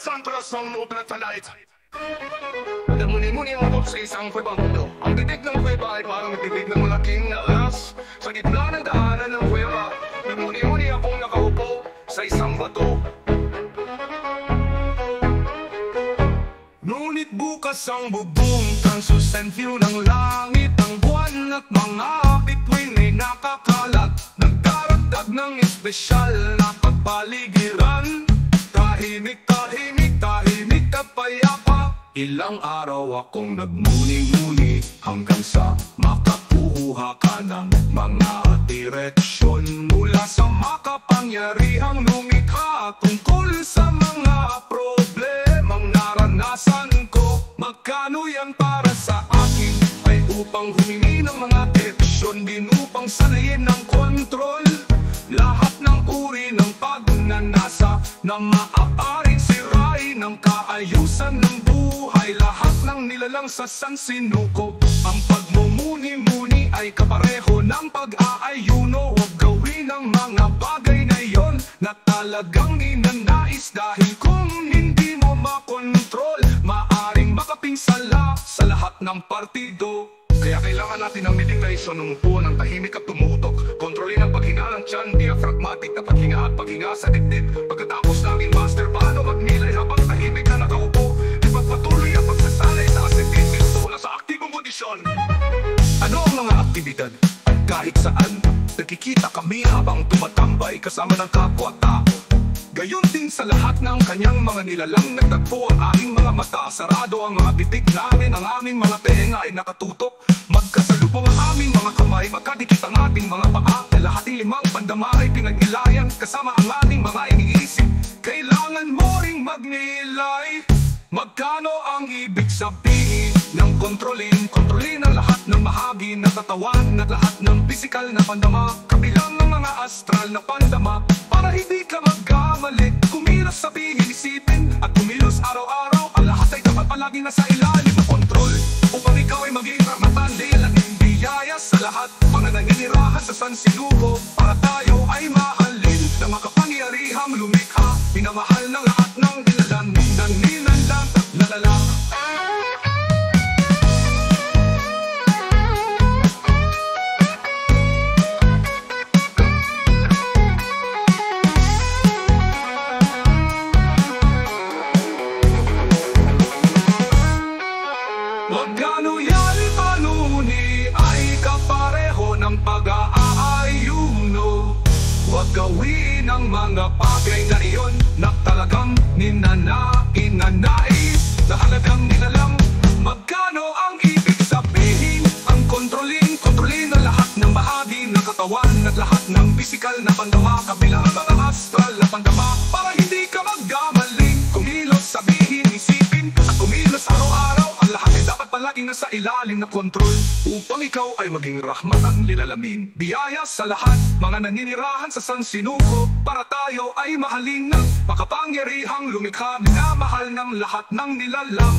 isang krasong uplat sa light. Muni-muni ang sa isang kwebang mundo. Ang titig ng kweba ay parang titig ng malaking alas. Sa gitna ng daanan ng kweba, muni-muni akong nakaupo sa isang bato. Ngunit bukas ang bubong, translucent view ng langit, ang buwan at mga bituin ay nakakalat. Nagdaragdag ng espesyal na pagpaligiran. Tahimik, tahimik, tahimik at payapa. Ilang araw akong nagmuni-muni hanggang sa makakuha ka ng mga direksyon mula sa makapangyarihang lumikha tungkol sa mga problemang naranasan ko. Magkano yan para sa akin? Ay upang humingi ng mga aksyon, din upang sanayin ng kontrol lahat ng uri ng pagnanasa na maaaring sirain ng kaayusan ng buhay. Lahat ng nilalang sa sansinukob. Ang pagmumuni-muni ay kapareho ng pag-aayuno. Huwag gawin ang mga bagay na iyon na talagang ninanais, dahil kung hindi mo makontrol, maaring makapinsala sa lahat ng partido. Kaya kailangan natin ng meditation, umupo ng tahimik at tumutok. Kontrolin ang paghinga ng tiyan, diaphragmatic na paghinga at paghinga sa dibdib. Pagkatapos namin master paano magnilay habang tahimik na nakaupo, ipagpatuloy ang pagsasanay sa ascending mula sa aktibong kondisyon. Ano ang mga aktibidad? At kahit saan, nagkikita kami habang tumatambay kasama ng kapwa-tao. Gayon din sa lahat ng kanyang mga nilalang, nagtagpo ang aming mga mata, sarado ang mga bitik namin, ang aming mga tenga ay nakatutok. Magkasalubong ang aming mga kamay, magkadikit ang ating mga paa. Lahating limang pandama ay pinag-ilayan kasama ang ating mga iniisip. Kailangan mo ring magnilay. Magkano ang ibig sabihin ng kontrolin? Kontrolin ang lahat ng bahagi ng katawan at lahat ng pisikal na pandama, kabilang ng mga astral na pandama. Para hindi ka magkamali, kumilos sabihin, isipin at kumilos araw-araw. Ang lahat ay dapat palagi nasa ilalim ng kontrol, upang ikaw ay maging matandil at biyaya sa lahat. Mga naninirahan sa sansinukob, para tayo ay mahalin na makapangyarihang lumikha. Pinamahal ng lahat ng nilalang, naninandang at nalala. Magkano yan kanuni ay kapareho ng pag-aayuno. Huwag gawin ang mga bagay na iyon na talagang ninanais, na halagang nilalang. Magkano ang ibig sabihin? Ang kontrolin ang lahat ng bahagi ng katawan at lahat ng pisikal na pandama, kabilang mga astral na pandama. Para hindi ka magkamali, kumilos sabihin, isipin at kumilos araw-araw. Ang lahat ay dapat palaging nasa ilalim na kontrol, upang ikaw ay maging rahmatan nilalamin. Biyaya sa lahat, mga naninirahan sa sansinukob, para tayo ay mahalin ng makapangyarihang lumikha, minamahal ng lahat ng nilalang.